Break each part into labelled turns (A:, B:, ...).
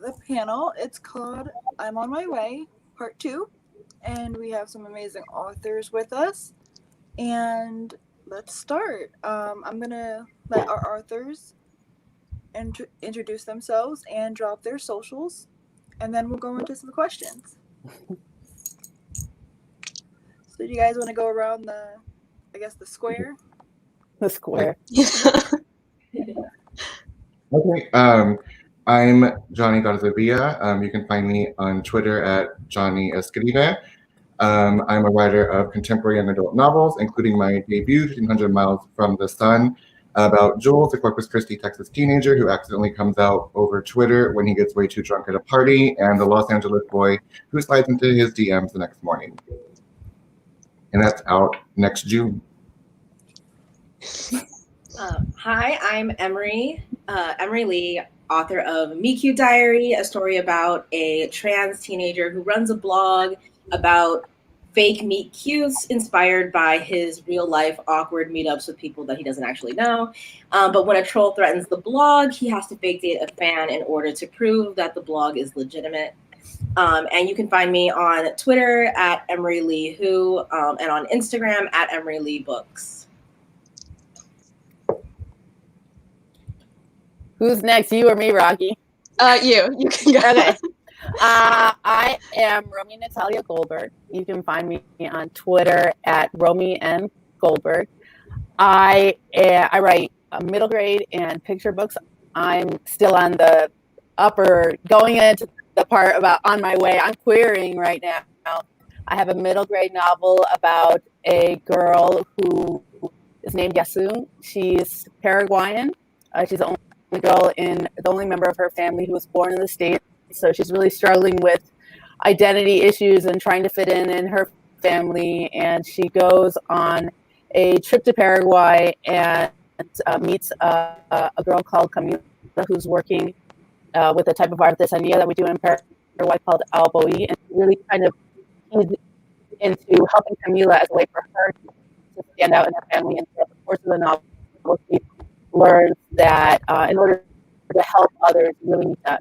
A: the panel. It's called I'm on My Way, Part 2. And we have some amazing authors with us. And let's start. I'm going to let our authors introduce themselves and drop their socials. And then we'll go into some questions. So, do you guys want to go around the square?
B: The square.
C: Okay. I'm Johnny Garzabilla. You can find me on Twitter at Johnny Escribe. I'm a writer of contemporary young adult novels, including my debut, 1500 Miles from the Sun, about Jules, a Corpus Christi, Texas teenager who accidentally comes out over Twitter when he gets way too drunk at a party, and the Los Angeles boy who slides into his DMs the next morning. And that's out next June.
D: Hi, I'm Emery Lee, author of Me Cute Diary, a story about a trans teenager who runs a blog about fake meet cutes inspired by his real life awkward meetups with people that he doesn't actually know. But when a troll threatens the blog, he has to fake date a fan in order to prove that the blog is legitimate. And you can find me on Twitter at Emery Lee Who, and on Instagram at Emery Lee Books.
B: Who's next, you or me, Rocky?
E: You can go.
B: Okay. I am Romy Natalia Goldberg. You can find me on Twitter at Romy N. Goldberg. I write middle grade and picture books. I'm still on the going into the part about on my way. I'm querying right now. I have a middle grade novel about a girl who is named Yasun. She's Paraguayan. She's the only member of her family who was born in the States. So she's really struggling with identity issues and trying to fit in her family. And she goes on a trip to Paraguay and meets a girl called Camila who's working with a type of artisanía that we do in Paraguay called alboi, and really kind of into helping Camila as a way for her to stand out in her family. And throughout the course of the novel, she learns that in order to help others, you really need to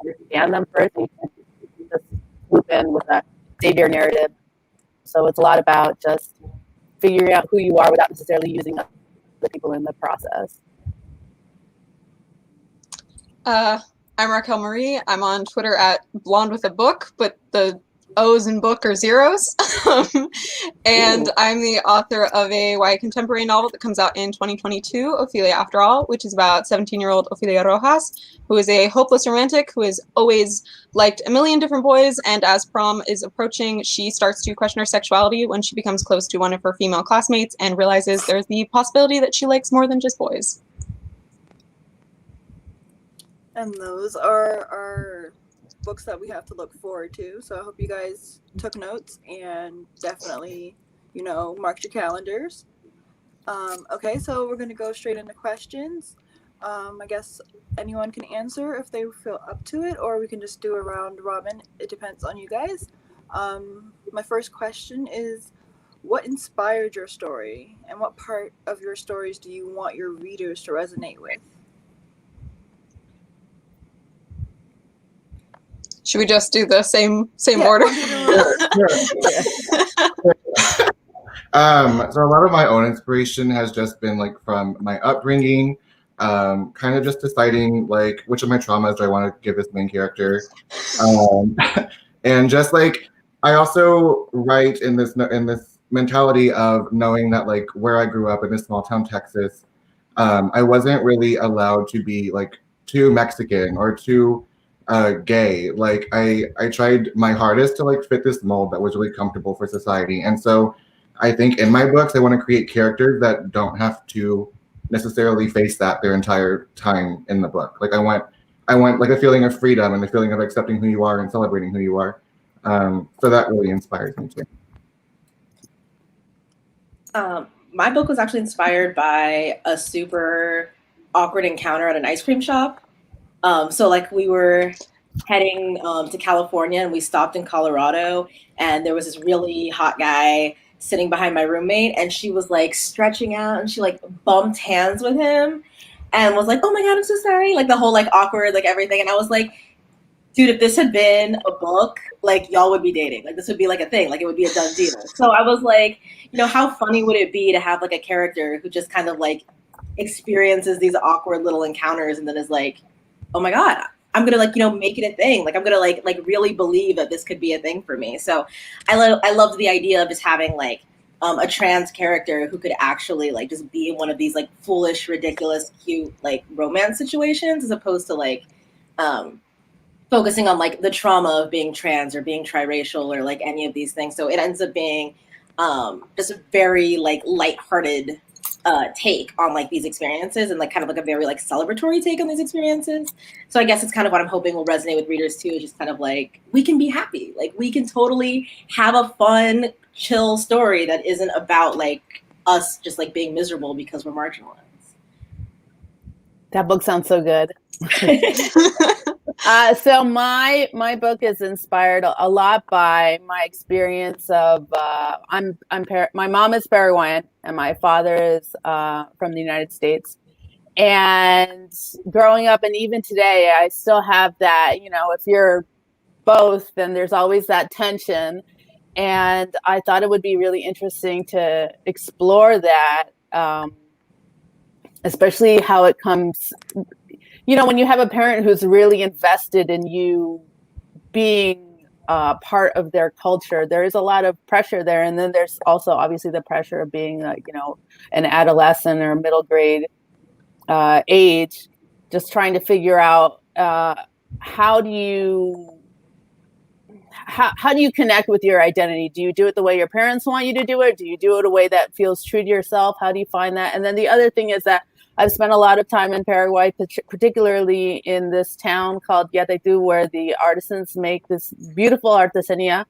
B: understand them first. You can't just swoop in with a savior narrative. So it's a lot about just figuring out who you are without necessarily using other people in the process.
E: I'm Raquel Marie. I'm on Twitter at Blonde with a Book, but the O's in book are zeros. And I'm the author of a YA contemporary novel that comes out in 2022, Ophelia After All, which is about 17-year-old Ophelia Rojas, who is a hopeless romantic who has always liked a million different boys, and as prom is approaching, she starts to question her sexuality when she becomes close to one of her female classmates and realizes there's the possibility that she likes more than just boys.
A: And those are our books that we have to look forward to. So I hope you guys took notes and definitely, marked your calendars. Okay, so we're going to go straight into questions. I guess anyone can answer if they feel up to it, or we can just do a round robin. It depends on you guys. My first question is, what inspired your story, and what part of your stories do you want your readers to resonate with?
E: Should we just do the same order?
C: So a lot of my own inspiration has just been from my upbringing, kind of just deciding which of my traumas do I want to give this main character, and just I also write in this mentality of knowing that where I grew up in this small town Texas, I wasn't really allowed to be too Mexican or too gay. I tried my hardest to fit this mold that was really comfortable for society. And so I think in my books I want to create characters that don't have to necessarily face that their entire time in the book. I want a feeling of freedom and a feeling of accepting who you are and celebrating who you are. So that really inspires me too.
D: My book was actually inspired by a super awkward encounter at an ice cream shop. So we were heading to California, and we stopped in Colorado, and there was this really hot guy sitting behind my roommate, and she was stretching out, and she bumped hands with him, and was like, oh my God, I'm so sorry. Like the whole like awkward, like everything. And I was like, dude, if this had been a book, like y'all would be dating. Like this would be like a thing. Like it would be a done deal. So I was like, you know, how funny would it be to have like a character who just kind of like experiences these awkward little encounters and then is like, oh my God, I'm gonna like, you know, make it a thing. Like I'm gonna like really believe that this could be a thing for me. So I loved the idea of just having like a trans character who could actually like just be in one of these like foolish, ridiculous, cute like romance situations as opposed to like focusing on like the trauma of being trans or being triracial or like any of these things. So it ends up being just a very like lighthearted take on like these experiences and like kind of like a very like celebratory take on these experiences. So I guess it's kind of what I'm hoping will resonate with readers too, just kind of like we can be happy. Like we can totally have a fun, chill story that isn't about like us just like being miserable because we're marginalized.
B: That book sounds so good. So my book is inspired a lot by my experience of my mom is Paraguayan and my father is from the United States. And growing up, and even today, I still have that. You know, if you're both, then there's always that tension. And I thought it would be really interesting to explore that, especially how it comes. You know, when you have a parent who's really invested in you being part of their culture, there is a lot of pressure there. And then there's also obviously the pressure of being, you know, an adolescent or middle grade age, just trying to figure out how do you connect with your identity? Do you do it the way your parents want you to do it? Do you do it a way that feels true to yourself? How do you find that? And then the other thing is that I've spent a lot of time in Paraguay, particularly in this town called Yatetu, where the artisans make this beautiful artesania.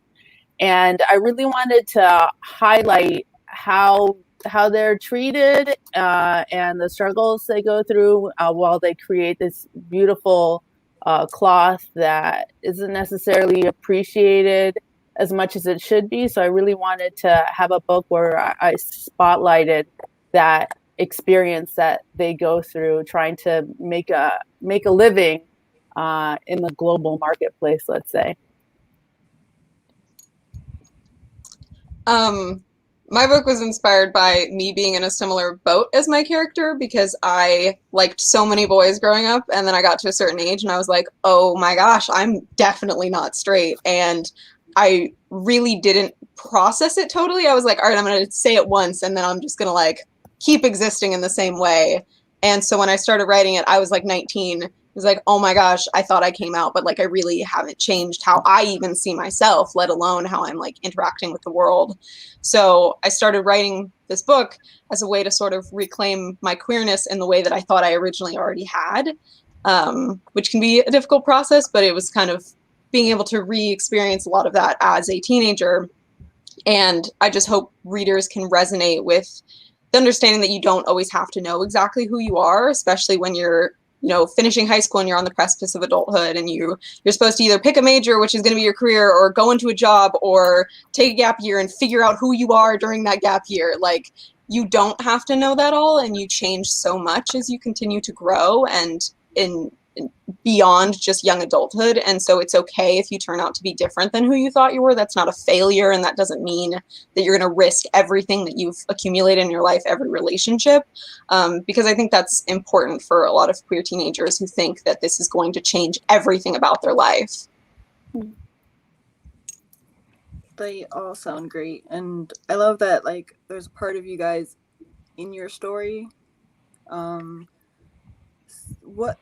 B: And I really wanted to highlight how they're treated and the struggles they go through while they create this beautiful cloth that isn't necessarily appreciated as much as it should be. So I really wanted to have a book where I spotlighted that experience that they go through trying to make a living in the global marketplace, let's say.
E: My book was inspired by me being in a similar boat as my character because I liked so many boys growing up, and then I got to a certain age and I was like, oh my gosh, I'm definitely not straight. And I really didn't process it totally. I was like, all right, I'm going to say it once and then I'm just going to like keep existing in the same way. And so when I started writing it, I was like 19. It was like, oh my gosh, I thought I came out, but like I really haven't changed how I even see myself, let alone how I'm like interacting with the world. So I started writing this book as a way to sort of reclaim my queerness in the way that I thought I originally already had, which can be a difficult process, but it was kind of being able to re-experience a lot of that as a teenager. And I just hope readers can resonate with the understanding that you don't always have to know exactly who you are, especially when you're, you know, finishing high school and you're on the precipice of adulthood and you're supposed to either pick a major, which is going to be your career, or go into a job or take a gap year and figure out who you are during that gap year. Like, you don't have to know that all, and you change so much as you continue to grow and in beyond just young adulthood. And so it's okay if you turn out to be different than who you thought you were. That's not a failure, and that doesn't mean that you're going to risk everything that you've accumulated in your life, every relationship, because I think that's important for a lot of queer teenagers who think that this is going to change everything about their life.
A: They all sound great, and I love that like there's a part of you guys in your story. What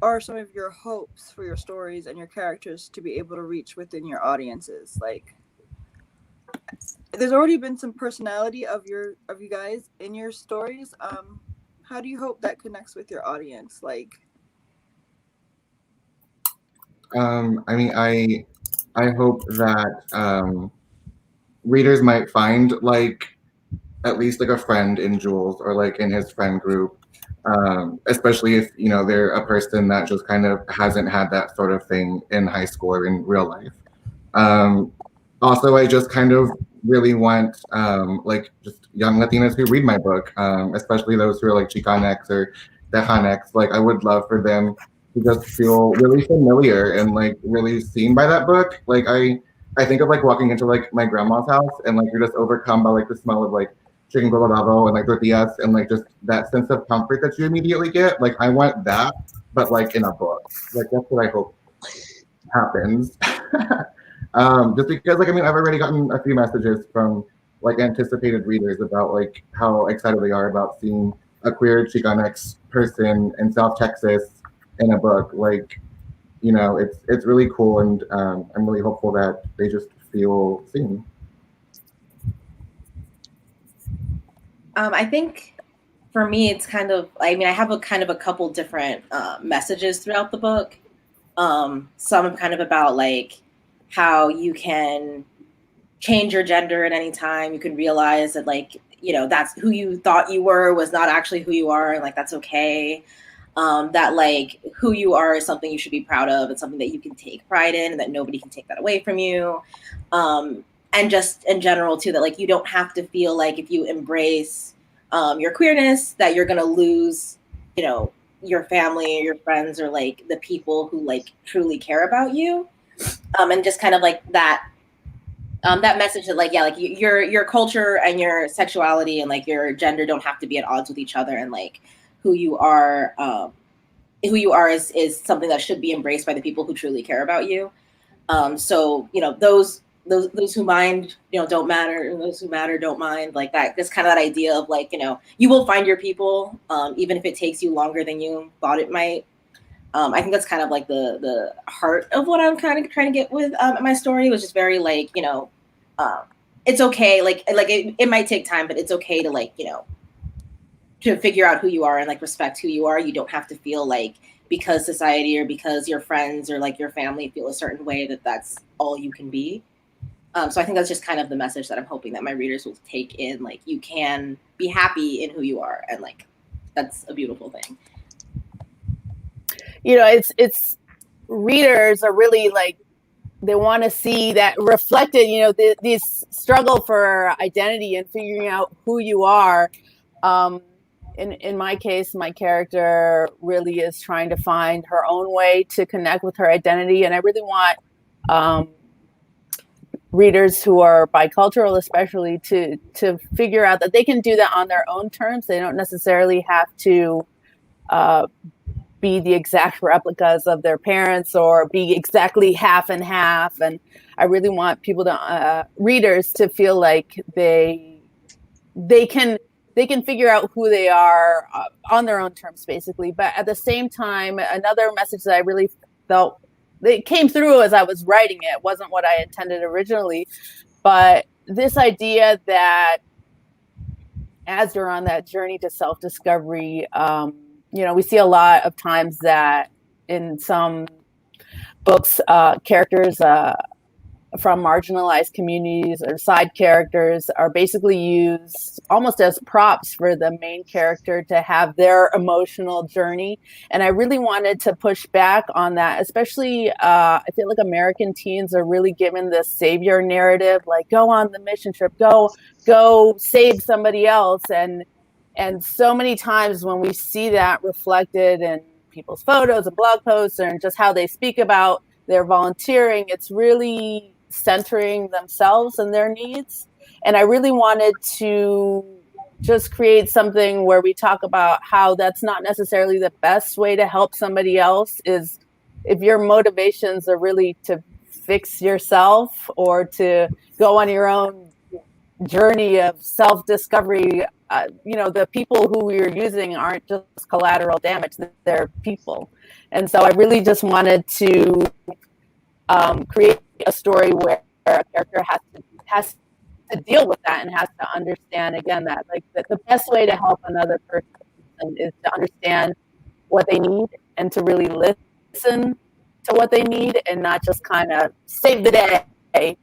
A: are some of your hopes for your stories and your characters to be able to reach within your audiences? Like, there's already been some personality of you guys in your stories. How do you hope that connects with your audience? Like,
C: I mean, I hope that readers might find like at least like a friend in Jules or like in his friend group. Especially if, you know, they're a person that just kind of hasn't had that sort of thing in high school or in real life. Also, I just kind of really want like just young Latinas who read my book, especially those who are like Chicanx or the Hanex, like I would love for them to just feel really familiar and like really seen by that book. Like I think of like walking into like my grandma's house and like you're just overcome by like the smell of like chicken colorado and like tortillas and like just that sense of comfort that you immediately get. Like I want that, but like in a book. Like that's what I hope happens. Just because like I mean I've already gotten a few messages from like anticipated readers about like how excited they are about seeing a queer Chicanx person in South Texas in a book. Like, you know, it's really cool, and I'm really hopeful that they just feel seen.
D: I think for me, it's kind of, I mean, I have a kind of a couple different messages throughout the book. Some kind of about like how you can change your gender at any time. You can realize that like, you know, that's who you thought you were was not actually who you are. And like, that's okay. That like who you are is something you should be proud of. It's something that you can take pride in and that nobody can take that away from you. And just in general too, that like, you don't have to feel like if you embrace your queerness, that you're going to lose, you know, your family or your friends or like the people who like truly care about you. And just kind of like that message that like, yeah, like your culture and your sexuality and like your gender don't have to be at odds with each other, and like who you are is something that should be embraced by the people who truly care about you. So, you know, those who mind, you know, don't matter, and those who matter don't mind. Like that, just kind of that idea of like, you know, you will find your people, even if it takes you longer than you thought it might. I think that's kind of like the heart of what I'm kind of trying to get with my story, was just very like, you know, it's okay. Like it might take time, but it's okay to like, you know, to figure out who you are and like respect who you are. You don't have to feel like because society or because your friends or like your family feel a certain way that that's all you can be. So I think that's just kind of the message that I'm hoping that my readers will take in. Like you can be happy in who you are, and like that's a beautiful thing.
B: You know, it's readers are really like, they want to see that reflected, you know, this struggle for identity and figuring out who you are. In my case, my character really is trying to find her own way to connect with her identity. And I really want readers who are bicultural, especially, to figure out that they can do that on their own terms. They don't necessarily have to be the exact replicas of their parents or be exactly half and half. And I really want people to readers to feel like they can figure out who they are on their own terms, basically. But at the same time, another message that I really felt it came through as I was writing it wasn't what I intended originally, but this idea that as you're on that journey to self-discovery, you know, we see a lot of times that in some books, characters from marginalized communities or side characters are basically used almost as props for the main character to have their emotional journey. And I really wanted to push back on that, especially I feel like American teens are really given this savior narrative, like go on the mission trip, go save somebody else. And so many times when we see that reflected in people's photos and blog posts and just how they speak about their volunteering, it's really centering themselves and their needs. And I really wanted to just create something where we talk about how that's not necessarily the best way to help somebody else. Is if your motivations are really to fix yourself or to go on your own journey of self-discovery, you know, the people who we're using aren't just collateral damage, they're people. And so I really just wanted to create a story where a character has to deal with that and has to understand, again, that like the best way to help another person is to understand what they need and to really listen to what they need and not just kind of save the day.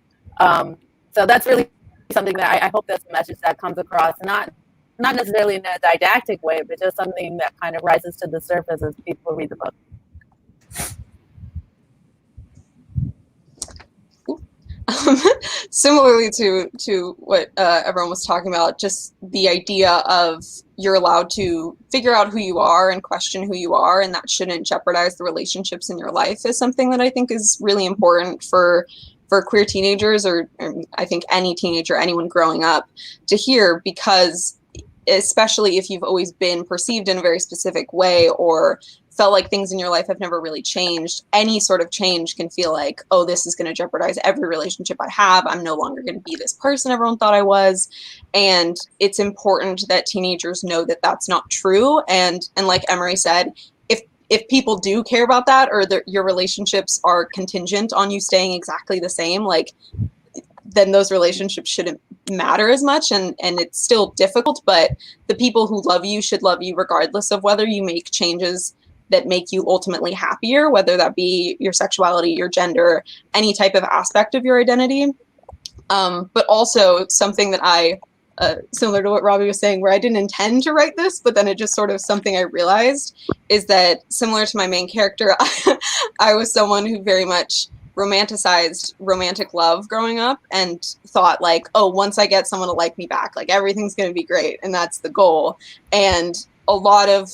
B: So that's really something that I hope that's a message that comes across, not necessarily in a didactic way, but just something that kind of rises to the surface as people read the book.
E: Similarly to what everyone was talking about, just the idea of you're allowed to figure out who you are and question who you are, and that shouldn't jeopardize the relationships in your life, is something that I think is really important for queer teenagers, or I think any teenager, anyone growing up, to hear, because especially if you've always been perceived in a very specific way or felt like things in your life have never really changed, any sort of change can feel like, oh, this is going to jeopardize every relationship I have. I'm no longer going to be this person everyone thought I was. And it's important that teenagers know that that's not true. And like Emery said, if people do care about that, or your relationships are contingent on you staying exactly the same, like, then those relationships shouldn't matter as much, and it's still difficult, but the people who love you should love you regardless of whether you make changes that make you ultimately happier, whether that be your sexuality, your gender, any type of aspect of your identity. But also something that I, similar to what Robbie was saying, where I didn't intend to write this, but then it just sort of something I realized, is that similar to my main character, I was someone who very much romanticized romantic love growing up and thought like, oh, once I get someone to like me back, like everything's going to be great. And that's the goal. And a lot of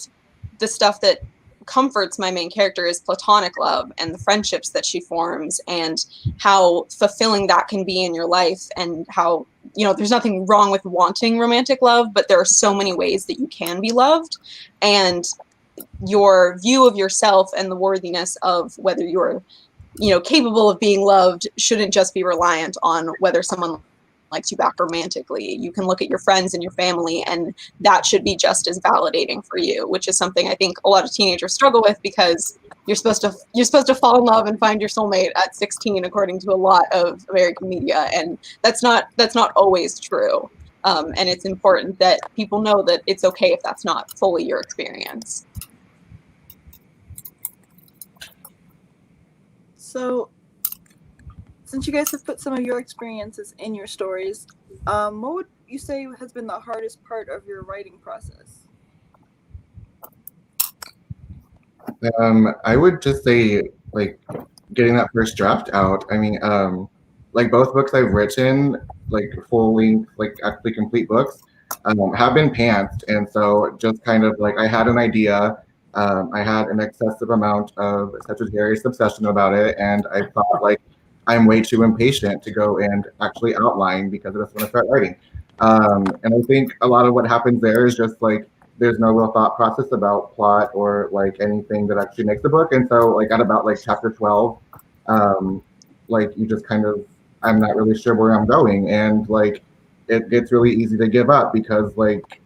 E: the stuff that comforts my main character is platonic love and the friendships that she forms and how fulfilling that can be in your life, and how, you know, there's nothing wrong with wanting romantic love, but there are so many ways that you can be loved, and your view of yourself and the worthiness of whether you're, you know, capable of being loved shouldn't just be reliant on whether someone likes you back romantically. You can look at your friends and your family, and that should be just as validating for you, which is something I think a lot of teenagers struggle with, because you're supposed to fall in love and find your soulmate at 16, according to a lot of American media, and that's not always true. And it's important that people know that it's okay if that's not fully your experience.
A: So, since you guys have put some of your experiences in your stories, what would you say has been the hardest part of your writing process?
C: I would just say, like, getting that first draft out. I mean, like, both books I've written, like full length, like actually complete books, have been pantsed, and so just kind of like I had an idea. I had an excessive amount of Sagittarius obsession about it, and I thought like I'm way too impatient to go and actually outline because I just want to start writing. And I think a lot of what happens there is just like there's no real thought process about plot or like anything that actually makes the book. And so like at about like chapter 12, like you just kind of, I'm not really sure where I'm going, and like it gets really easy to give up because like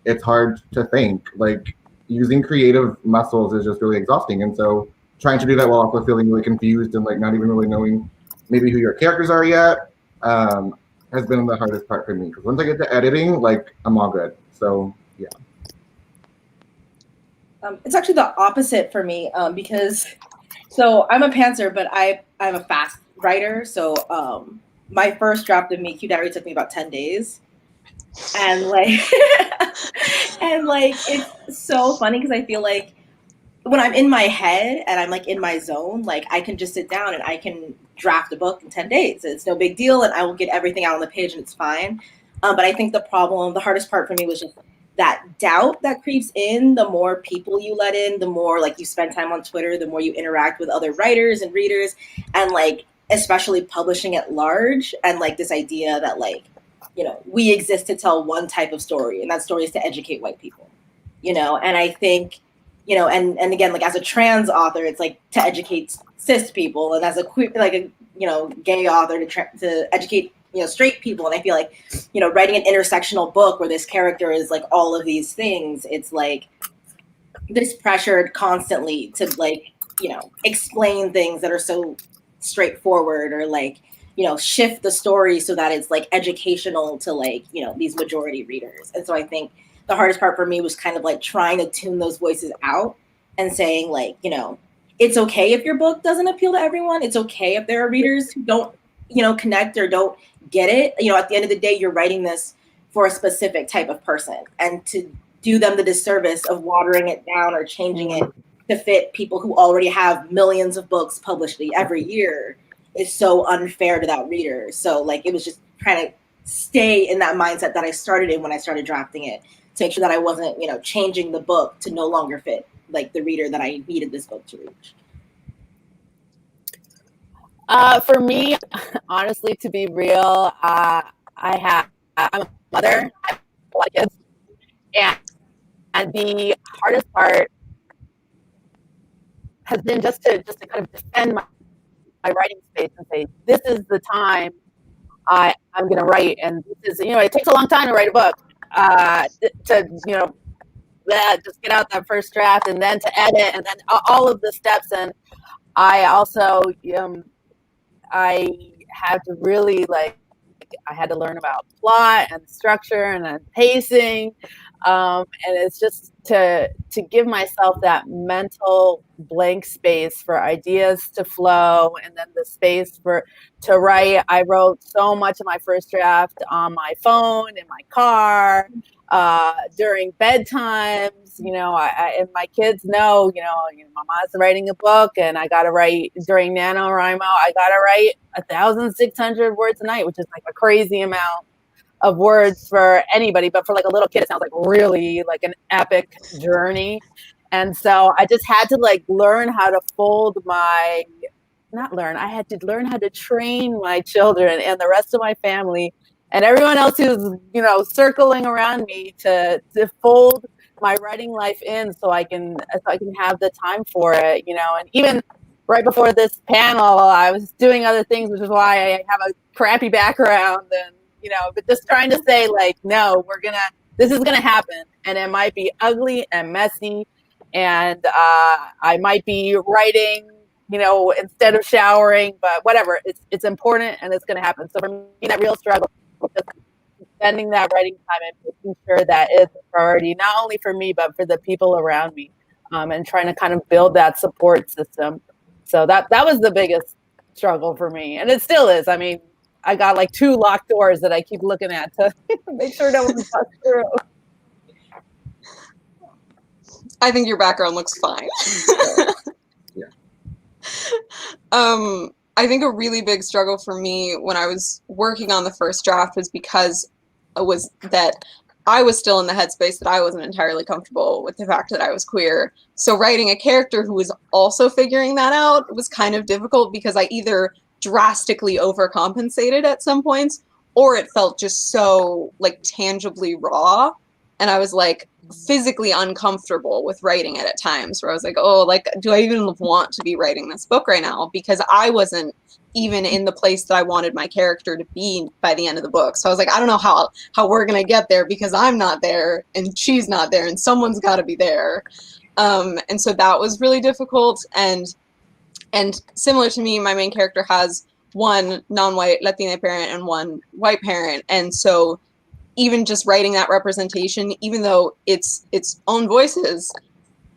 C: it's hard to think. Like using creative muscles is just really exhausting, and so trying to do that while also feeling really confused and like not even really knowing maybe who your characters are yet has been the hardest part for me, because once I get to editing, like I'm all good. So yeah.
D: It's actually the opposite for me, because so I'm a pantser, but I'm a fast writer. So my first draft of Meet Diary took me about 10 days. And like and like it's so funny because I feel like when I'm in my head and I'm like in my zone, like I can just sit down and I can draft a book in 10 days. It's no big deal, and I will get everything out on the page and it's fine. But I think the hardest part for me was just that doubt that creeps in. The more people you let in, the more like you spend time on Twitter, the more you interact with other writers and readers, and like especially publishing at large, and like this idea that like, you know, we exist to tell one type of story, and that story is to educate white people, you know. And I think, you know, and again, like as a trans author, it's like to educate cis people, and as a queer, like a, you know, gay author to educate, you know, straight people. And I feel like, you know, writing an intersectional book where this character is like all of these things, it's like this pressured constantly to like, you know, explain things that are so straightforward, or like, you know, shift the story so that it's like educational to like, you know, these majority readers. And so I think the hardest part for me was kind of like trying to tune those voices out and saying like, you know, it's okay if your book doesn't appeal to everyone. It's okay if there are readers who don't, you know, connect or don't get it. You know, at the end of the day, you're writing this for a specific type of person, and to do them the disservice of watering it down or changing it to fit people who already have millions of books published every year is so unfair to that reader. So like it was just trying to stay in that mindset that I started in when I started drafting it, to make sure that I wasn't, changing the book to no longer fit like the reader that I needed this book to reach?
B: For me, honestly, to be real, I'm a mother. I have a lot of kids, and the hardest part has been just to kind of defend my writing space and say, this is the time I'm going to write, and this is, it takes a long time to write a book. Just get out that first draft, and then to edit, and then all of the steps. And I also I had to really I had to learn about plot and structure and then pacing, and it's just to give myself that mental blank space for ideas to flow, and then the space to write. I wrote so much of my first draft on my phone, in my car, during bedtimes. And my kids know, my mom's writing a book, and I got to write during NaNoWriMo. I got to write 1,600 words a night, which is like a crazy amount of words for anybody, but for like a little kid, it sounds like really like an epic journey. And so I just had to learn how to I had to learn how to train my children and the rest of my family and everyone else who's, circling around me to fold my writing life in so I can have the time for it, and even right before this panel, I was doing other things, which is why I have a crappy background and, but just trying to say no, this is going to happen, and it might be ugly and messy, and I might be writing, instead of showering, but whatever, it's important and it's going to happen. So for me, that real struggle, just spending that writing time and making sure that it's a priority, not only for me, but for the people around me, and trying to kind of build that support system. So that was the biggest struggle for me. And it still is. I mean, I got 2 locked doors that I keep looking at to make sure no one busts through.
E: I think your background looks fine.
C: Yeah.
E: I think a really big struggle for me when I was working on the first draft was because I was still in the headspace that I wasn't entirely comfortable with the fact that I was queer. So writing a character who was also figuring that out was kind of difficult because I either drastically overcompensated at some points, or it felt just so tangibly raw. And I was physically uncomfortable with writing it at times, where I was do I even want to be writing this book right now? Because I wasn't even in the place that I wanted my character to be by the end of the book. So I was I don't know how we're going to get there, because I'm not there and she's not there and someone's got to be there. And so that was really difficult. And similar to me, my main character has one non-white Latina parent and one white parent. And so even just writing that representation, even though it's its own voices,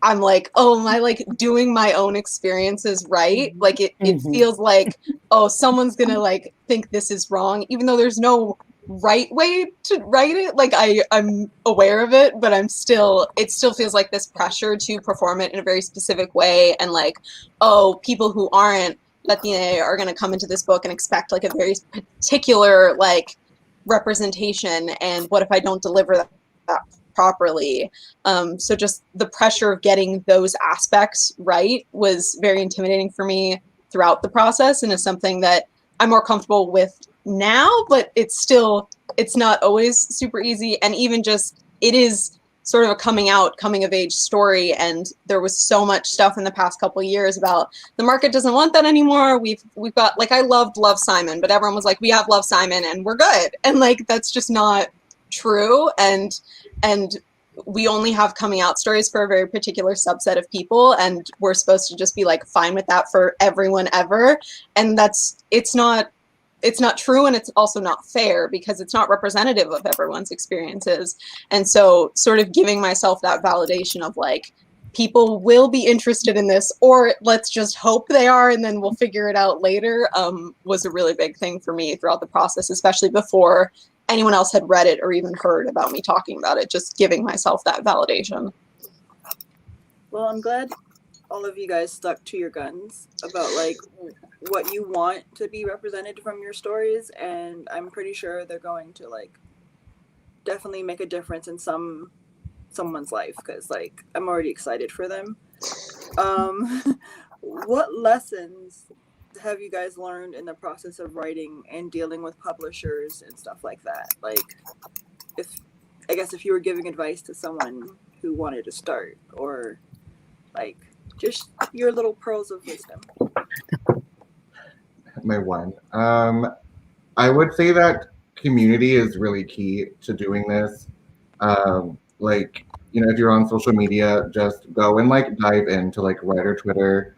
E: I'm oh, am I doing my own experiences right? It feels someone's gonna think this is wrong, even though there's no right way to write it. I'm aware of it, but it still feels like this pressure to perform it in a very specific way. And people who aren't Latina are gonna come into this book and expect a very particular representation, and what if I don't deliver that properly? So just the pressure of getting those aspects right was very intimidating for me throughout the process, and is something that I'm more comfortable with now, but it's not always super easy. And even just, it is sort of a coming of age story, and there was so much stuff in the past couple of years about the market doesn't want that anymore. We've got I loved Love, Simon, but everyone was we have Love, Simon and we're good, and that's just not true. And we only have coming out stories for a very particular subset of people, and we're supposed to just be fine with that for everyone ever, and it's not true, and it's also not fair, because it's not representative of everyone's experiences. And so sort of giving myself that validation of people will be interested in this, or let's just hope they are, and then we'll figure it out later, was a really big thing for me throughout the process, especially before anyone else had read it or even heard about me talking about it, just giving myself that validation.
A: Well, I'm glad all of you guys stuck to your guns about what you want to be represented from your stories, and I'm pretty sure they're going to definitely make a difference in some someone's life, because like I'm already excited for them. What lessons have you guys learned in the process of writing and dealing with publishers and stuff like that? Like, if you were giving advice to someone who wanted to start, or like just your little pearls of wisdom.
C: My one. I would say that community is really key to doing this. Like, you know, if you're on social media, just go and like dive into like Reddit or Twitter.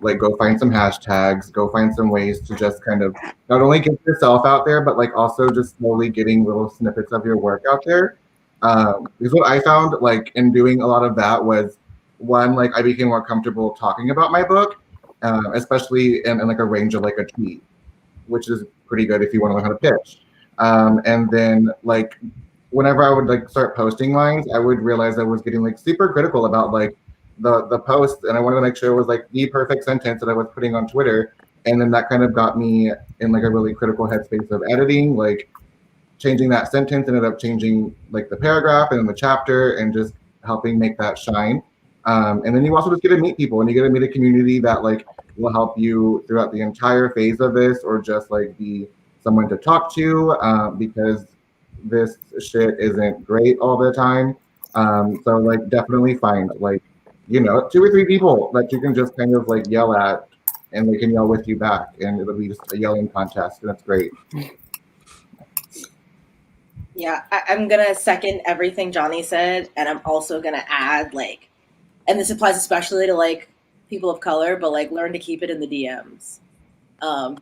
C: Like go find some hashtags, go find some ways to just kind of not only get yourself out there, but like also just slowly getting little snippets of your work out there. Because what I found like in doing a lot of that was, one, like I became more comfortable talking about my book, especially in like a range of like a tweet, which is pretty good if you want to learn how to pitch. And then like whenever I would like start posting lines, I would realize I was getting like super critical about like the post, and I wanted to make sure it was like the perfect sentence that I was putting on Twitter. And then that kind of got me in like a really critical headspace of editing, like changing that sentence ended up changing like the paragraph and then the chapter and just helping make that shine. And then you also just get to meet people, and you get to meet a community that like will help you throughout the entire phase of this, or just like be someone to talk to, because this shit isn't great all the time. So like definitely find like, you know, 2 or 3 people that you can just kind of like yell at, and they can yell with you back, and it'll be just a yelling contest, and that's great.
D: Yeah, I'm gonna second everything Johnny said, and I'm also gonna add like, and this applies especially to like people of color, but like learn to keep it in the DMs,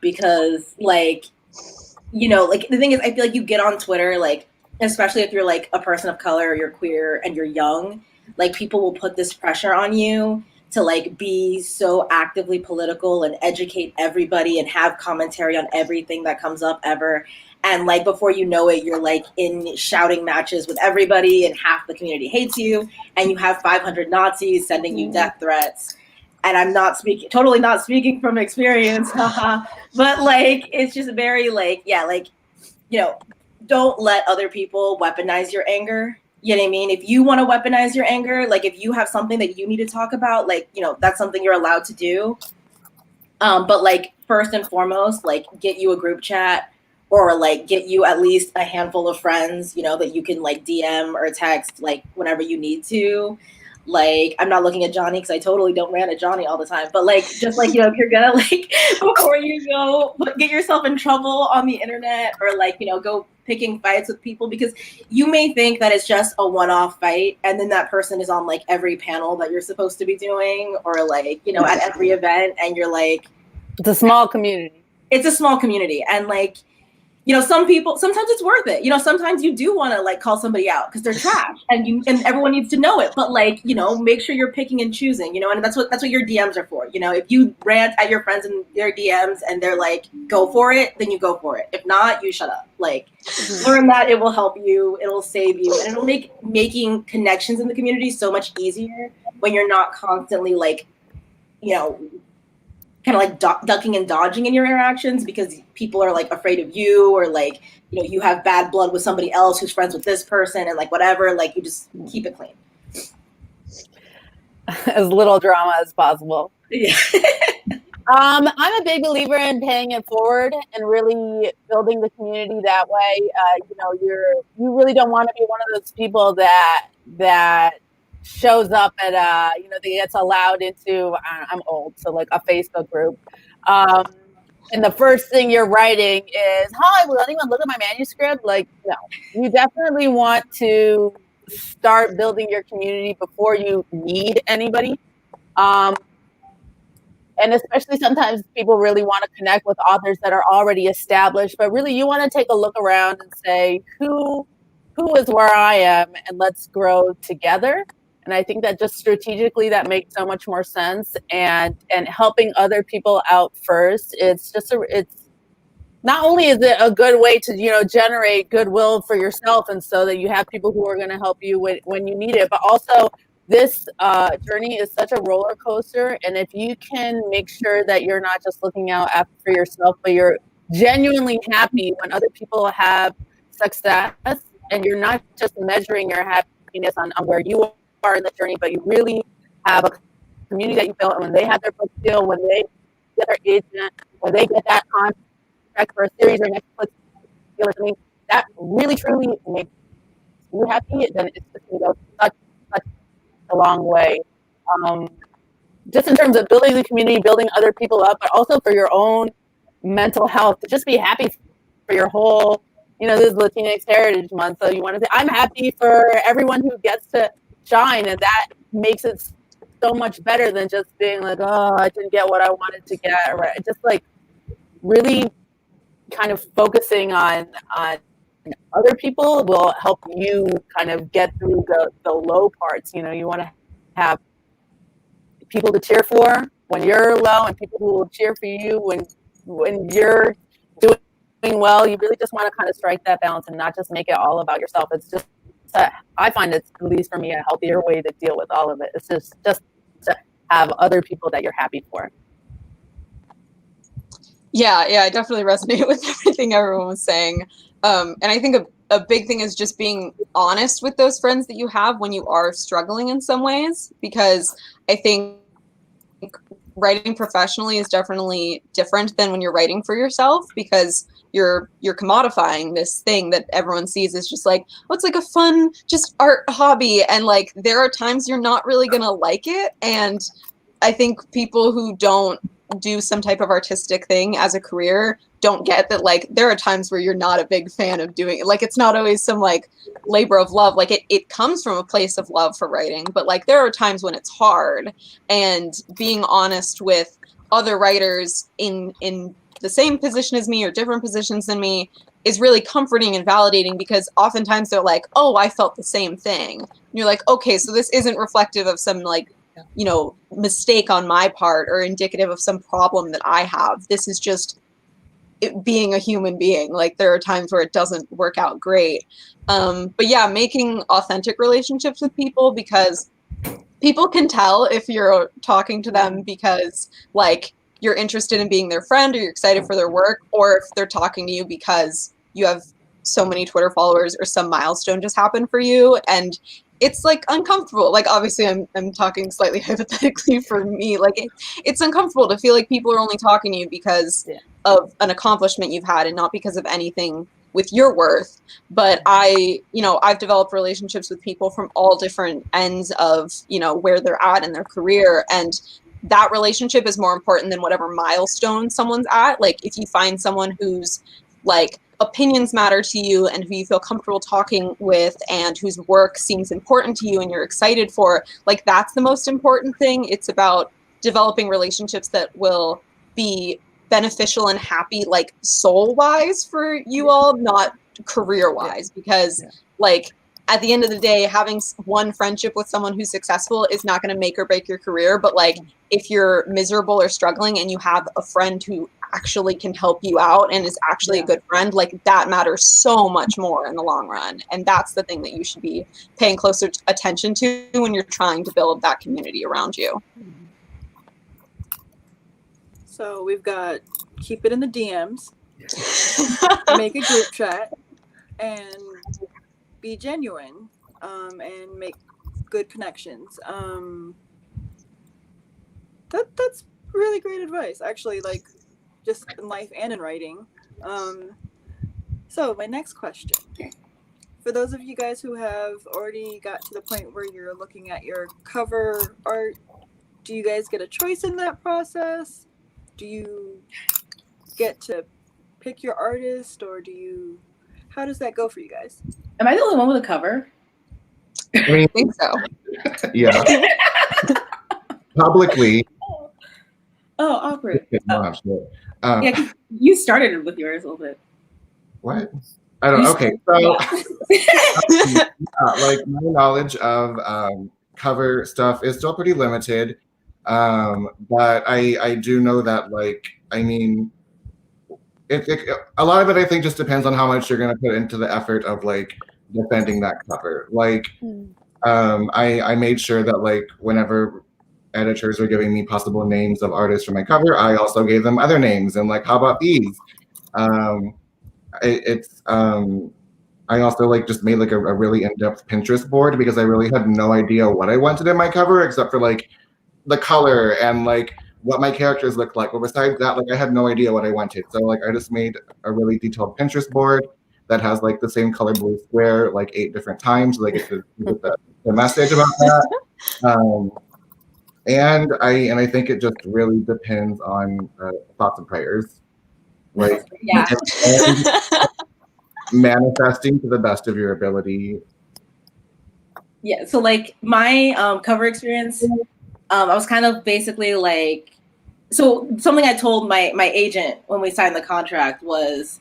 D: because like, you know, like the thing is, I feel like you get on Twitter, like especially if you're like a person of color or you're queer and you're young, like people will put this pressure on you to like be so actively political and educate everybody and have commentary on everything that comes up ever. And like before you know it, you're like in shouting matches with everybody, and half the community hates you, and you have 500 Nazis sending you death threats. And I'm totally not speaking from experience, but like it's just very like, yeah, like, you know, don't let other people weaponize your anger. You know what I mean? If you want to weaponize your anger, like if you have something that you need to talk about, like, you know, that's something you're allowed to do. But like first and foremost, like get you a group chat, or like get you at least a handful of friends, you know, that you can like DM or text like whenever you need to. Like, I'm not looking at Johnny because I totally don't rant at Johnny all the time, but like, just like, you know, if you're gonna like, before you go get yourself in trouble on the internet, or like, you know, go picking fights with people, because you may think that it's just a one-off fight, and then that person is on like every panel that you're supposed to be doing, or like, you know, at every event, and you're like,
B: It's a small community.
D: It's a small community, and like, you know, some people, sometimes it's worth it. You know, sometimes you do want to like call somebody out because they're trash, and everyone needs to know it. But like, you know, make sure you're picking and choosing, you know, and that's what your DMs are for. You know, if you rant at your friends in their DMs and they're like, go for it, then you go for it. If not, you shut up. Like, learn that. It will help you. It'll save you. And it'll make making connections in the community so much easier when you're not constantly like, you know, kind of like ducking and dodging in your interactions because people are like afraid of you, or like, you know, you have bad blood with somebody else who's friends with this person, and like whatever, like you just keep it clean.
B: As little drama as possible.
D: Yeah.
B: I'm a big believer in paying it forward and really building the community that way. You know, you really don't want to be one of those people that shows up at you know, that gets allowed into, I'm old, so like a Facebook group, and the first thing you're writing is, hi, will anyone look at my manuscript? Like, no, you definitely want to start building your community before you need anybody, and especially sometimes people really want to connect with authors that are already established, but really you want to take a look around and say, who is where I am, and let's grow together. And I think that just strategically that makes so much more sense, and helping other people out first. It's not only is it a good way to, you know, generate goodwill for yourself, and so that you have people who are going to help you when you need it, but also this journey is such a roller coaster. And if you can make sure that you're not just looking out for yourself, but you're genuinely happy when other people have success, and you're not just measuring your happiness happiness on where you are in the journey, but you really have a community that you built, and when they have their book deal, when they get their agent, when they get that contract for a series or Netflix deal or something, that really truly makes you happy, then it's just going to go such a long way. Just in terms of building the community, building other people up, but also for your own mental health, to just be happy for your whole, this is Latinx Heritage Month, so you want to say, I'm happy for everyone who gets to shine, and that makes it so much better than just being like, oh, I didn't get what I wanted to get, right? Just like really kind of focusing on other people will help you kind of get through the low parts. You want to have people to cheer for when you're low, and people who will cheer for you when you're doing well. You really just want to kind of strike that balance and not just make it all about yourself. It's just I find it's, at least for me, a healthier way to deal with all of it. It's just to have other people that you're happy for.
E: Yeah, I definitely resonate with everything everyone was saying. And I think a big thing is just being honest with those friends that you have when you are struggling in some ways, because I think writing professionally is definitely different than when you're writing for yourself, because you're commodifying this thing that everyone sees as just like, oh, it's like a fun just art hobby, and like there are times you're not really gonna like it. And I think people who don't do some type of artistic thing as a career don't get that, like, there are times where you're not a big fan of doing it. Like, it's not always some like labor of love. Like it comes from a place of love for writing, but like there are times when it's hard, and being honest with other writers in the same position as me or different positions than me is really comforting and validating, because oftentimes they're like, oh, I felt the same thing. And you're like, okay, so this isn't reflective of some like, mistake on my part or indicative of some problem that I have. This is just it being a human being. Like, there are times where it doesn't work out great. But yeah, making authentic relationships with people, because people can tell if you're talking to them because like you're interested in being their friend, or you're excited for their work, or if they're talking to you because you have so many Twitter followers or some milestone just happened for you. And it's like uncomfortable. Like, obviously I'm talking slightly hypothetically for me. Like it's uncomfortable to feel like people are only talking to you because of an accomplishment you've had and not because of anything with your worth. But I've developed relationships with people from all different ends of, where they're at in their career. And that relationship is more important than whatever milestone someone's at. Like, if you find someone whose like opinions matter to you and who you feel comfortable talking with and whose work seems important to you and you're excited for, like, that's the most important thing. It's about developing relationships that will be beneficial and happy, like soul-wise for you all, not career-wise, because like at the end of the day, having one friendship with someone who's successful is not going to make or break your career. But like, if you're miserable or struggling and you have a friend who actually can help you out and is actually a good friend, like, that matters so much more in the long run. And that's the thing that you should be paying closer attention to when you're trying to build that community around you.
A: So we've got keep it in the DMs, make a group chat, and be genuine, and make good connections. That's really great advice, actually, like just in life and in writing. So my next question, for those of you guys who have already got to the point where you're looking at your cover art, do you guys get a choice in that process? Do you get to pick your artist, or how does that go for you guys?
D: Am I the only one with a cover?
C: I mean,
E: I think so.
C: yeah. Publicly.
D: Oh, awkward.
C: It's not, but,
D: Yeah, 'cause you started with yours a little bit.
C: what? I don't. Okay, so like, my knowledge of cover stuff is still pretty limited, but I do know that, like, I mean, a lot of it, I think, just depends on how much you're going to put into the effort of like defending that cover. Like, I made sure that, like, whenever editors were giving me possible names of artists for my cover, I also gave them other names, and like, how about these? I also like just made like a really in-depth Pinterest board because I really had no idea what I wanted in my cover except for like the color and like what my characters look like. But besides that, like I had no idea what I wanted. So like I just made a really detailed Pinterest board that has like the same color blue square like 8 different times so they get to get the message about that. And I think it just really depends on thoughts and prayers. Like
D: Yeah.
C: and manifesting to the best of your ability.
D: Yeah, so like my cover experience, I was kind of basically like, so something I told my agent when we signed the contract was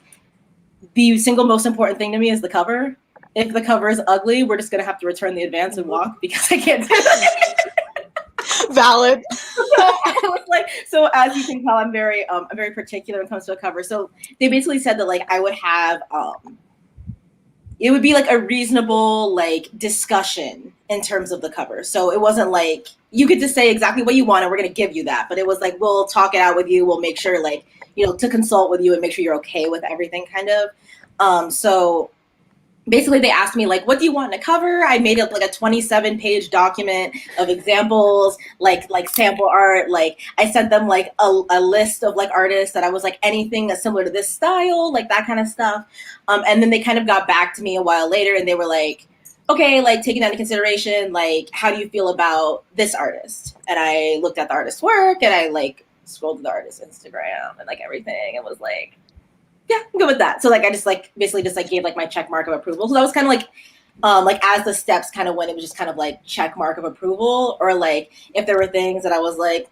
D: the single most important thing to me is the cover. If the cover is ugly, we're just gonna have to return the advance and walk because I can't do it.
E: Valid.
D: So I was like, so as you can tell, I'm very particular when it comes to a cover. So they basically said that like I would have it would be like a reasonable like discussion in terms of the cover. So it wasn't like you could just say exactly what you want and we're going to give you that. But it was like, we'll talk it out with you. We'll make sure like, you know, to consult with you and make sure you're okay with everything kind of. So basically they asked me like, what do you want in a cover? I made up like a 27-page document of examples, like sample art. Like I sent them like a list of like artists that I was like anything that's similar to this style, like that kind of stuff. And then they kind of got back to me a while later and they were like, okay, like taking that into consideration, like how do you feel about this artist? And I looked at the artist's work and I like scrolled to the artist's Instagram and like everything and was like, yeah, I'm good with that. So like I just like basically just like gave like my check mark of approval. So that was kind of like as the steps kind of went, it was just kind of like check mark of approval, or like if there were things that I was like,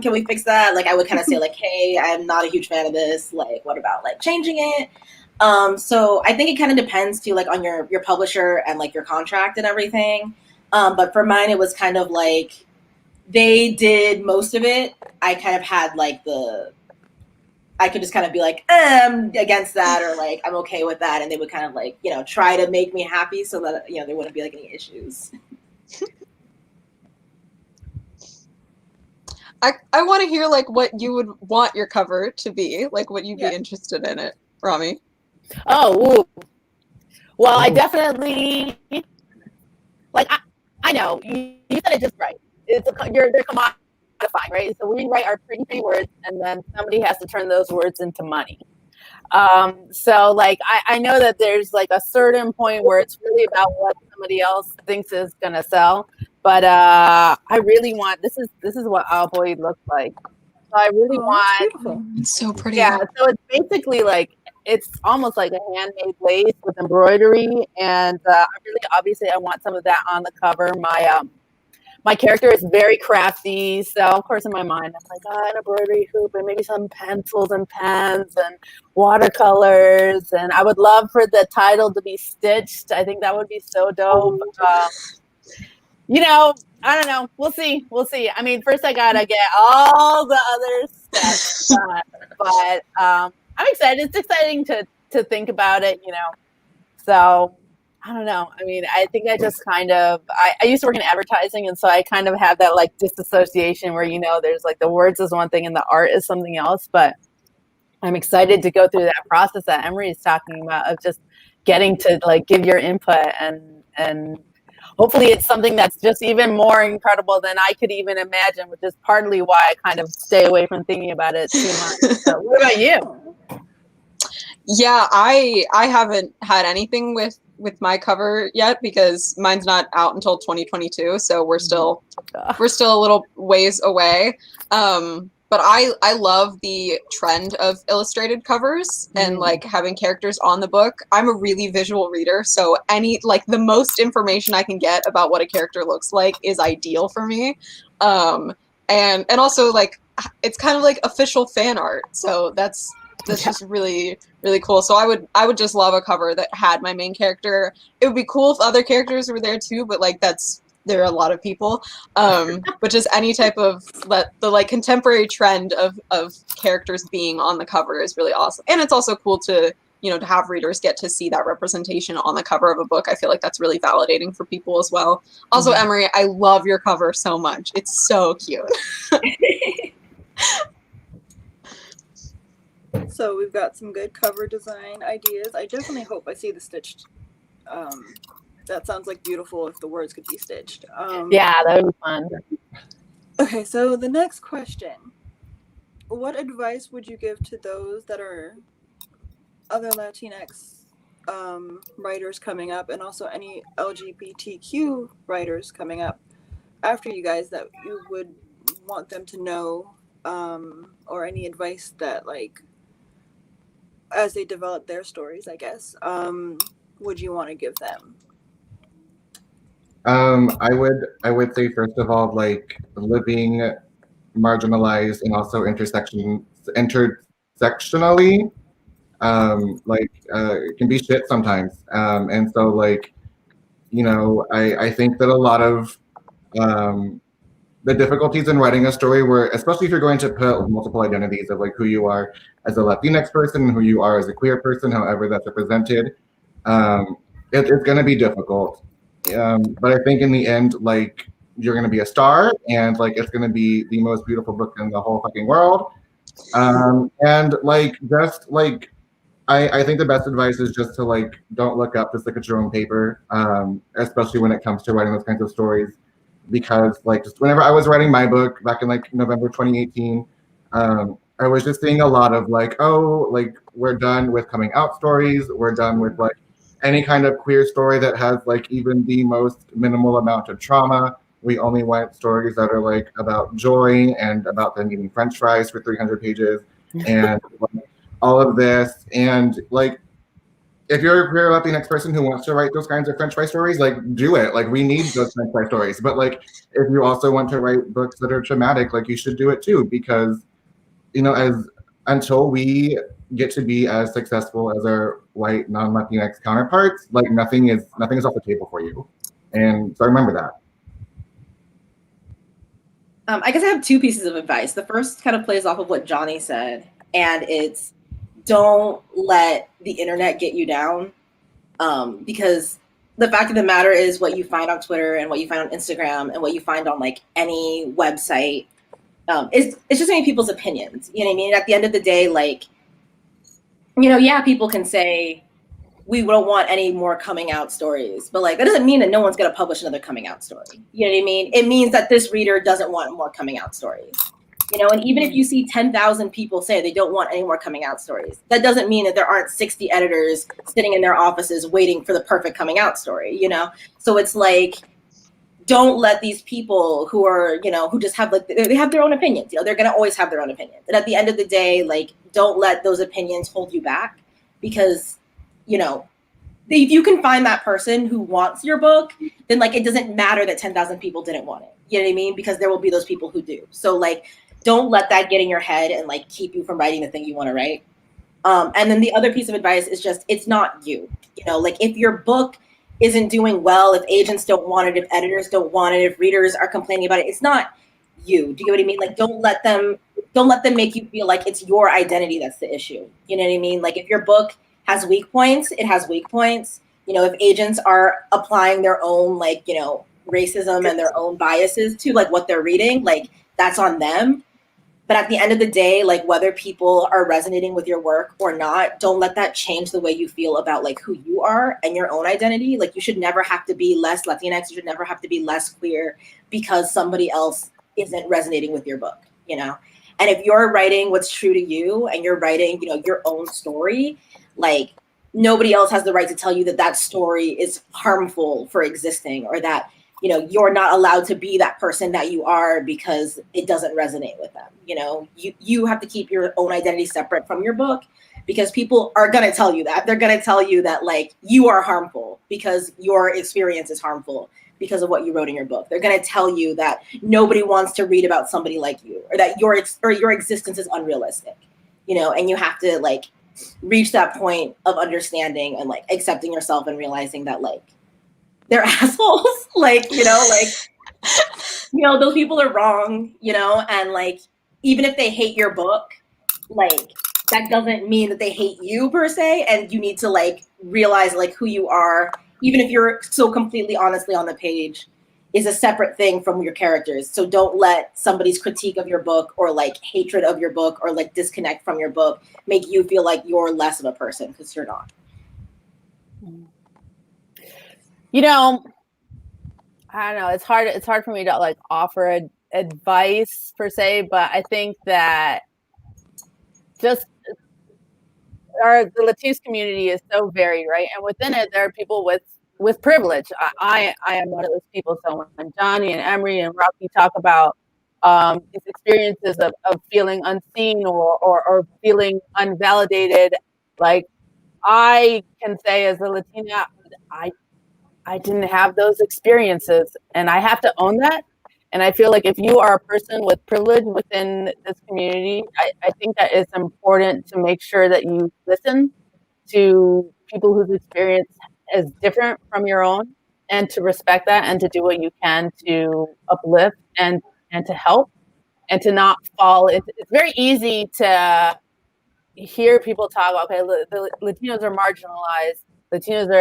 D: can we fix that? Like I would kind of say like, hey, I'm not a huge fan of this. Like, what about like changing it? So I think it kind of depends too, like on your publisher and like your contract and everything. But for mine, it was kind of like they did most of it. I kind of had like I could just kind of be like, I'm against that, or like, I'm okay with that. And they would kind of like, you know, try to make me happy so that, you know, there wouldn't be like any issues.
E: I want to hear like what you would want your cover to be, like what you'd be interested in it, Rami.
B: Oh, ooh. Well, I definitely like. I know you said it just right. They're commodifying, right? So we write our pretty words, and then somebody has to turn those words into money. So like I know that there's like a certain point where it's really about what somebody else thinks is gonna sell, but I really want this is what Owlboy looks like. So I really want.
E: It's so pretty.
B: Yeah, so it's basically like it's almost like a handmade lace with embroidery, and obviously I want some of that on the cover. My character is very crafty, so of course in my mind I'm like, an embroidery hoop and maybe some pencils and pens and watercolors, and I would love for the title to be stitched. I think that would be so dope. You know, I don't know. We'll see. I mean, first I gotta get all the other steps done, but I'm excited. It's exciting to think about it, you know. So I don't know. I mean, I think I just kind of I used to work in advertising, and so I kind of have that like disassociation where, you know, there's like the words is one thing and the art is something else. But I'm excited to go through that process that Emery is talking about of just getting to like give your input and hopefully it's something that's just even more incredible than I could even imagine, which is partly why I kind of stay away from thinking about it too much. So what about you?
E: Yeah, I haven't had anything with my cover yet because mine's not out until 2022, so we're still a little ways away. But I love the trend of illustrated covers and like having characters on the book. I'm a really visual reader, so the most information I can get about what a character looks like is ideal for me. And also like it's kind of like official fan art, so that's just really, really cool. So I would just love a cover that had my main character. It would be cool if other characters were there too, but like there are a lot of people. But just any type of the like contemporary trend of characters being on the cover is really awesome. And it's also cool to, you know, to have readers get to see that representation on the cover of a book. I feel like that's really validating for people as well. Also, Emery, I love your cover so much. It's so cute.
A: So we've got some good cover design ideas. I definitely hope I see the stitched. That sounds like beautiful if the words could be stitched.
B: Yeah, that would be fun.
A: Okay, so the next question. What advice would you give to those that are other Latinx writers coming up, and also any LGBTQ writers coming up after you guys, that you would want them to know, or any advice that, like, as they develop their stories, I guess, would you want to give them?
C: I would say, first of all, like, living marginalized and also intersectionally, it can be shit sometimes. And so, like, I think that a lot of the difficulties in writing a story where, especially if you're going to put multiple identities of like who you are as a Latinx person, who you are as a queer person, however that's represented, it's going to be difficult. But I think in the end, like, you're going to be a star, and like it's going to be the most beautiful book in the whole fucking world. And like, just like, I think the best advice is just to like, don't look up, just look at your own paper, especially when it comes to writing those kinds of stories. Because like, just whenever I was writing my book back in like November 2018, I was just seeing a lot of like, oh, like, we're done with coming out stories. We're done with like any kind of queer story that has like even the most minimal amount of trauma. We only want stories that are like about joy and about them eating French fries for 300 pages and like, all of this. And like, if you're a queer Latinx person who wants to write those kinds of French fry stories, like, do it. Like, we need those French fry stories. But like, if you also want to write books that are traumatic, like, you should do it too, because until we get to be as successful as our white non-Latinx counterparts, like, nothing is off the table for you. And so remember that.
D: I guess I have two pieces of advice. The first kind of plays off of what Johnny said, and it's, don't let the internet get you down, because the fact of the matter is, what you find on Twitter and what you find on Instagram and what you find on like any website, it's just many people's opinions. You know what I mean? At the end of the day, like, yeah, people can say we don't want any more coming out stories, but like, that doesn't mean that no one's going to publish another coming out story. You know what I mean? It means that this reader doesn't want more coming out stories. And even if you see 10,000 people say they don't want any more coming out stories, that doesn't mean that there aren't 60 editors sitting in their offices waiting for the perfect coming out story, So it's like, don't let these people who are, who just have like, they have their own opinions, they're going to always have their own opinions. And at the end of the day, like, don't let those opinions hold you back, because, if you can find that person who wants your book, then like, it doesn't matter that 10,000 people didn't want it. You know what I mean? Because there will be those people who do. So like, don't let that get in your head and like keep you from writing the thing you want to write. And then the other piece of advice is just, it's not you. Like, if your book isn't doing well, if agents don't want it, if editors don't want it, if readers are complaining about it, it's not you. Do you get what I mean? Like, don't let them make you feel like it's your identity that's the issue. You know what I mean? Like, if your book has weak points, it has weak points. If agents are applying their own like, racism and their own biases to like what they're reading, like, that's on them. But at the end of the day, like, whether people are resonating with your work or not, don't let that change the way you feel about like who you are and your own identity. Like, you should never have to be less Latinx. You should never have to be less queer because somebody else isn't resonating with your book, And if you're writing what's true to you and you're writing, your own story, like, nobody else has the right to tell you that that story is harmful for existing, or that, you're not allowed to be that person that you are because it doesn't resonate with them. You have to keep your own identity separate from your book, because people are going to tell you that. They're going to tell you that like, you are harmful because your experience is harmful because of what you wrote in your book. They're going to tell you that nobody wants to read about somebody like you, or that your existence is unrealistic, and you have to like reach that point of understanding and like accepting yourself and realizing that like, they're assholes. Like, those people are wrong, and like, even if they hate your book, like, that doesn't mean that they hate you per se. And you need to like realize like who you are, even if you're so completely honestly on the page, is a separate thing from your characters. So don't let somebody's critique of your book or like hatred of your book or like disconnect from your book make you feel like you're less of a person, because you're not.
B: You know, I don't know. It's hard for me to like offer advice per se, but I think that just the Latinx community is so varied, right? And within it, there are people with privilege. I am one of those people. So when Johnny and Emery and Rocky talk about these experiences of feeling unseen or feeling unvalidated, like I can say as a Latina, I didn't have those experiences, and I have to own that. And I feel like if you are a person with privilege within this community, I think that it's important to make sure that you listen to people whose experience is different from your own, and to respect that, and to do what you can to uplift and to help, and to not fall into. It's very easy to hear people talk, okay, the Latinos are marginalized, Latinos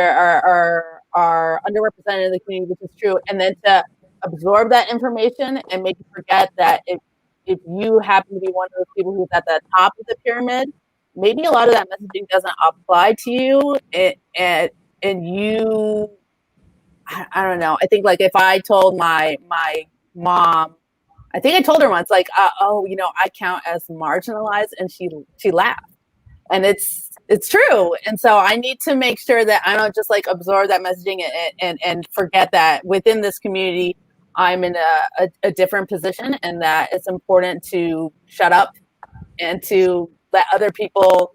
B: are underrepresented in the community, which is true, and then to absorb that information and make you forget that if you happen to be one of those people who's at the top of the pyramid, maybe a lot of that messaging doesn't apply to you, and you, I don't know. I think like if I told my mom, I think I told her once, like, oh, you know, I count as marginalized, and she laughed, and it's true. And so I need to make sure that I don't just like absorb that messaging and forget that within this community, I'm in a different position, and that it's important to shut up and to let other people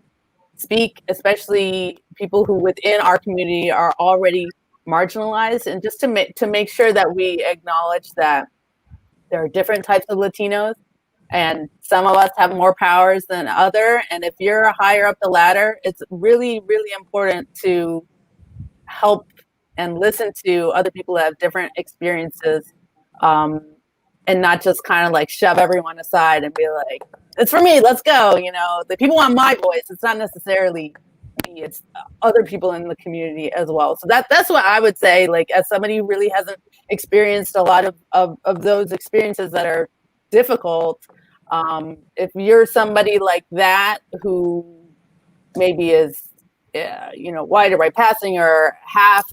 B: speak, especially people who within our community are already marginalized, and just to make sure that we acknowledge that there are different types of Latinos, and some of us have more powers than other. And if you're higher up the ladder, it's really, really important to help and listen to other people that have different experiences, and not just kind of like shove everyone aside and be like, it's for me, let's go. You know, the people want my voice. It's not necessarily me, it's other people in the community as well. So that's what I would say, like, as somebody who really hasn't experienced a lot of those experiences that are difficult. If you're somebody like that who maybe is, you know, white or white passing, or half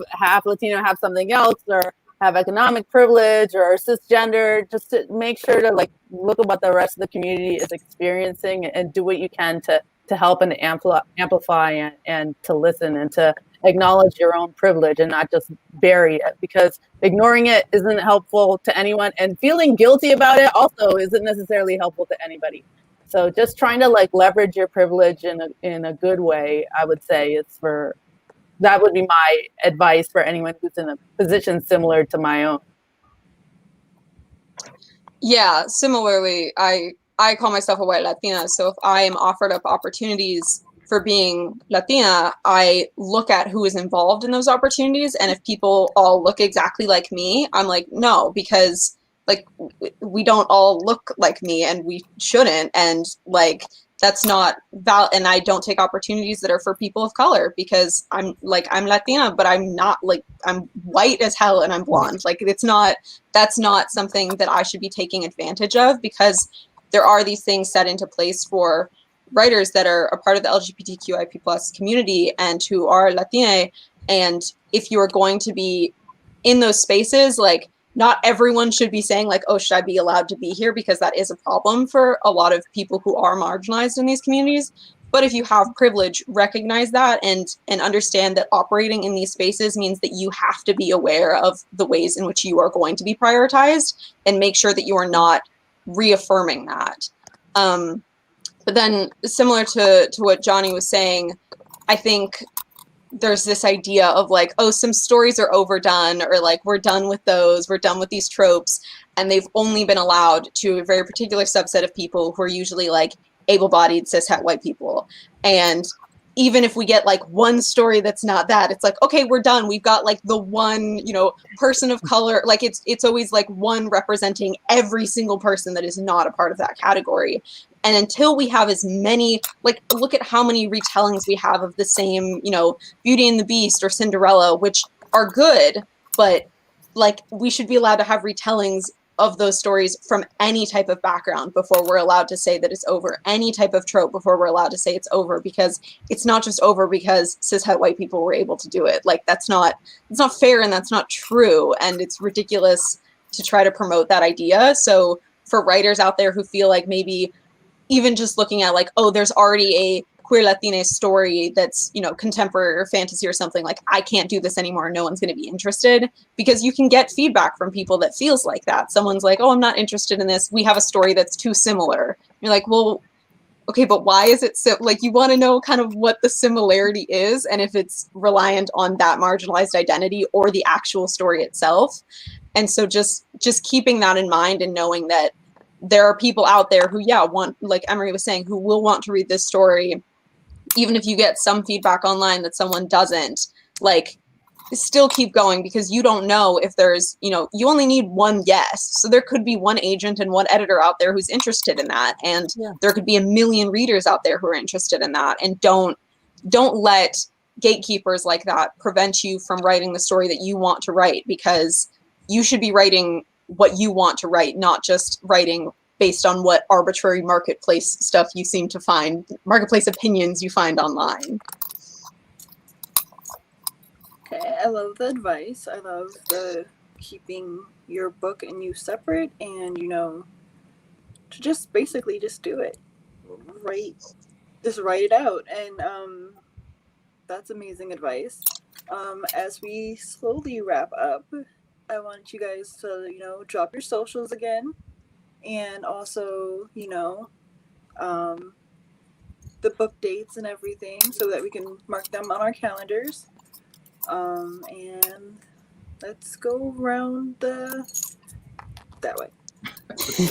B: Latino, have something else, or have economic privilege, or cisgender, just to make sure to like look at what the rest of the community is experiencing and do what you can to help and amplify and to listen and to acknowledge your own privilege and not just bury it, because ignoring it isn't helpful to anyone, and feeling guilty about it also isn't necessarily helpful to anybody. So just trying to like leverage your privilege in a good way, I would say that would be my advice for anyone who's in a position similar to my own.
E: Yeah, similarly, I call myself a white Latina. So if I am offered up opportunities for being Latina, I look at who is involved in those opportunities. And if people all look exactly like me, I'm like, no, because like we don't all look like me, and we shouldn't. And like, that's not valid. And I don't take opportunities that are for people of color, because I'm Latina, but I'm not like, I'm white as hell and I'm blonde. Like that's not something that I should be taking advantage of, because there are these things set into place for writers that are a part of the LGBTQIP plus community and who are Latina. And if you are going to be in those spaces, like, not everyone should be saying like, oh, should I be allowed to be here? Because that is a problem for a lot of people who are marginalized in these communities. But if you have privilege, recognize that and understand that operating in these spaces means that you have to be aware of the ways in which you are going to be prioritized, and make sure that you are not reaffirming that. But then similar to what Johnny was saying, I think there's this idea of like, oh, some stories are overdone, or like, we're done with those, we're done with these tropes, and they've only been allowed to a very particular subset of people who are usually like able-bodied cis-het white people. And even if we get like one story that's not that, it's like, okay, we're done. We've got like the one, you know, person of color. Like it's always like one representing every single person that is not a part of that category. And until we have as many, like, look at how many retellings we have of the same, you know, Beauty and the Beast or Cinderella, which are good, but like we should be allowed to have retellings of those stories from any type of background before we're allowed to say that it's over, any type of trope before we're allowed to say it's over, because it's not just over because cishet white people were able to do it. Like it's not fair, and that's not true, and it's ridiculous to try to promote that idea. So for writers out there who feel like maybe even just looking at like, oh, there's already a queer Latina story that's, you know, contemporary or fantasy or something, like I can't do this anymore, no one's going to be interested, because you can get feedback from people that feels like that. Someone's like, oh, I'm not interested in this, we have a story that's too similar. You're like, well, okay, but why is it so, like, you want to know kind of what the similarity is and if it's reliant on that marginalized identity or the actual story itself. And so just keeping that in mind and knowing that there are people out there who, yeah, want, like Emery was saying, who will want to read this story, even if you get some feedback online that someone doesn't, like, still keep going, because you don't know if there's, you know, you only need one yes. So there could be one agent and one editor out there who's interested in that. And there could be a million readers out there who are interested in that. And don't let gatekeepers like that prevent you from writing the story that you want to write, because you should be writing what you want to write, not just writing based on what arbitrary marketplace stuff you seem to find, marketplace opinions you find online.
A: Okay, I love the advice. I love the keeping your book and you separate, and, you know, to just basically just do it. Just write it out. And that's amazing advice. As we slowly wrap up, I want you guys to, you know, drop your socials again, and also, you know, the book dates and everything, so that we can mark them on our calendars. And let's go around that way.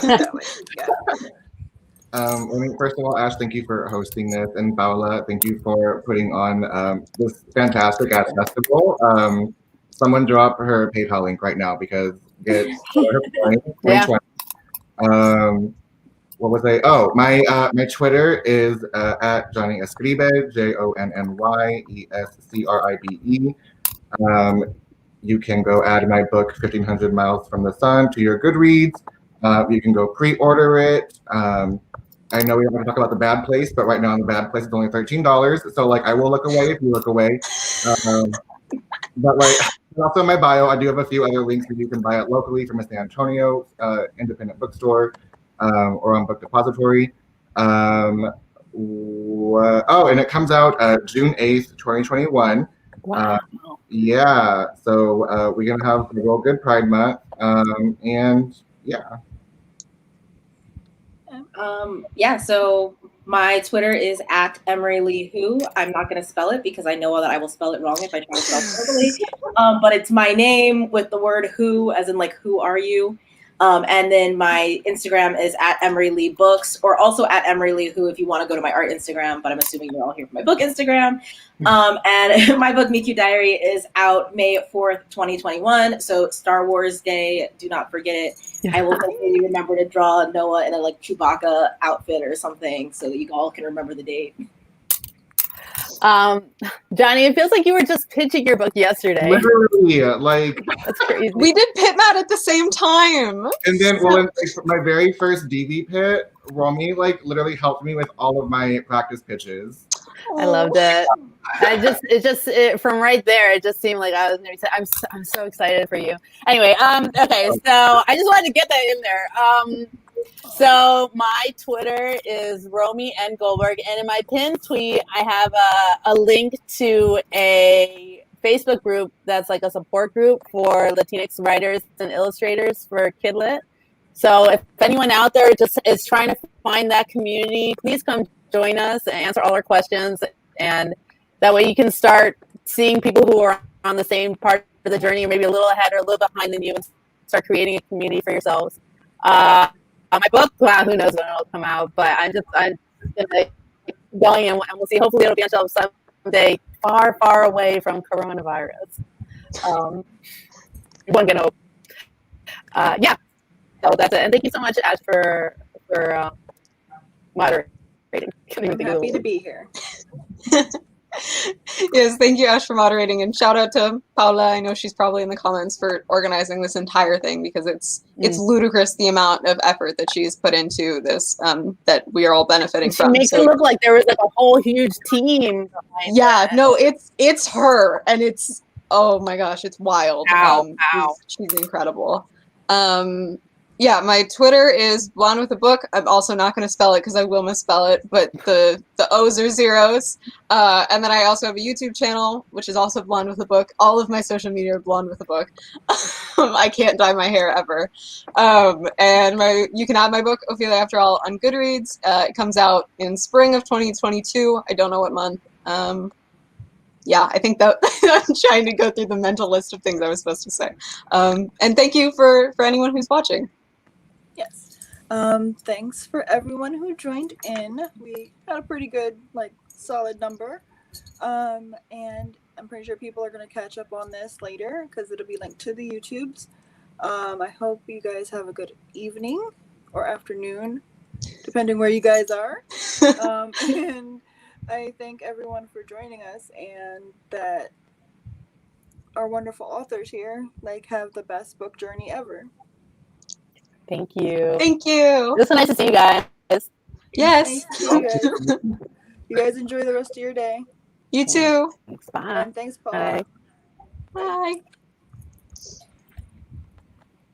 A: That way. Yeah.
C: First of all, Ash, thank you for hosting this, and Paula, thank you for putting on this fantastic ass festival. Someone drop her PayPal link right now, because it's
B: Yeah.
C: What was I? Oh, my Twitter is at Johnny Escribe, JONNYESCRIBE. You can go add my book 1500 Miles from the Sun to your Goodreads. You can go pre-order it. I know we don't want to talk about The Bad Place, but right now The Bad Place is only $13. So like, I will look away if you look away. But like, also in my bio, I do have a few other links that you can buy it locally from a San Antonio independent bookstore, or on Book Depository. And it comes out June 8th, 2021.
B: Wow.
C: Yeah, so we're gonna have a real good Pride Month, and yeah.
D: Yeah, so my Twitter is at Emery Lee Who. I'm not going to spell it because I know that I will spell it wrong if I try to spell it verbally. But it's my name with the word who, as in like, who are you? And then my Instagram is at Emery Lee Books, or also at Emery Lee Who if you want to go to my art Instagram, but I'm assuming you're all here for my book Instagram. And my book, Miku Diary, is out May 4th, 2021. So Star Wars Day, do not forget it. I will hopefully remember to draw Noah in a like Chewbacca outfit or something so that you all can remember the date.
B: Johnny, it feels like you were just pitching your book yesterday.
C: Literally, like,
B: That's crazy.
E: We did Pit Mat at the same time.
C: and then well, in my very first DV pit, Romy like literally helped me with all of my practice pitches.
B: I loved it. From right there, it just seemed like I was going to say, I'm so excited for you. Anyway, okay, so I just wanted to get that in there. So my Twitter is Romy N. Goldberg, and in my pinned tweet, I have a link to a Facebook group that's like a support group for Latinx writers and illustrators for Kidlit. So if anyone out there just is trying to find that community, please come join us and answer all our questions, and that way you can start seeing people who are on the same part of the journey, or maybe a little ahead or a little behind than you, and start creating a community for yourselves. My book, well, who knows when it'll come out, but I'm gonna going, and we'll see. Hopefully it'll be on shelves someday, far, far away from coronavirus. One can hope. Yeah, so that's it. And thank you so much, Ash, for moderating.
A: I'm happy to be here.
E: Yes, thank you, Ash, for moderating, and shout out to Paula. I know she's probably in the comments for organizing this entire thing because it's ludicrous the amount of effort that she's put into this that we are all benefiting
B: She
E: from.
B: makes
E: So
B: it look like there was like a whole huge team. behind
E: yeah,
B: that.
E: no, it's her, and it's oh my gosh, it's wild.
B: Wow, wow.
E: She's incredible. Yeah, my Twitter is Blonde with a Book. I'm also not going to spell it because I will misspell it, but the O's are zeros. And then I also have a YouTube channel, which is also Blonde with a Book. All of my social media are Blonde with a Book. I can't dye my hair ever. And you can have my book, Ophelia After All, on Goodreads. It comes out in spring of 2022. I don't know what month. Yeah, I think that I'm trying to go through the mental list of things I was supposed to say. And thank you for anyone who's watching.
A: Yes. Thanks for everyone who joined in. We had a pretty good, solid number. And I'm pretty sure people are going to catch up on this later because it'll be linked to the YouTubes. I hope you guys have a good evening or afternoon, depending where you guys are. And I thank everyone for joining us, and that our wonderful authors here have the best book journey ever.
B: Thank you.
E: Thank you.
B: It was so nice to see you guys.
E: Yes.
A: Nice to see you guys. You guys enjoy the rest of your day.
E: You too.
B: Thanks. Bye.
A: And thanks, Paula.
B: Bye.
E: Bye.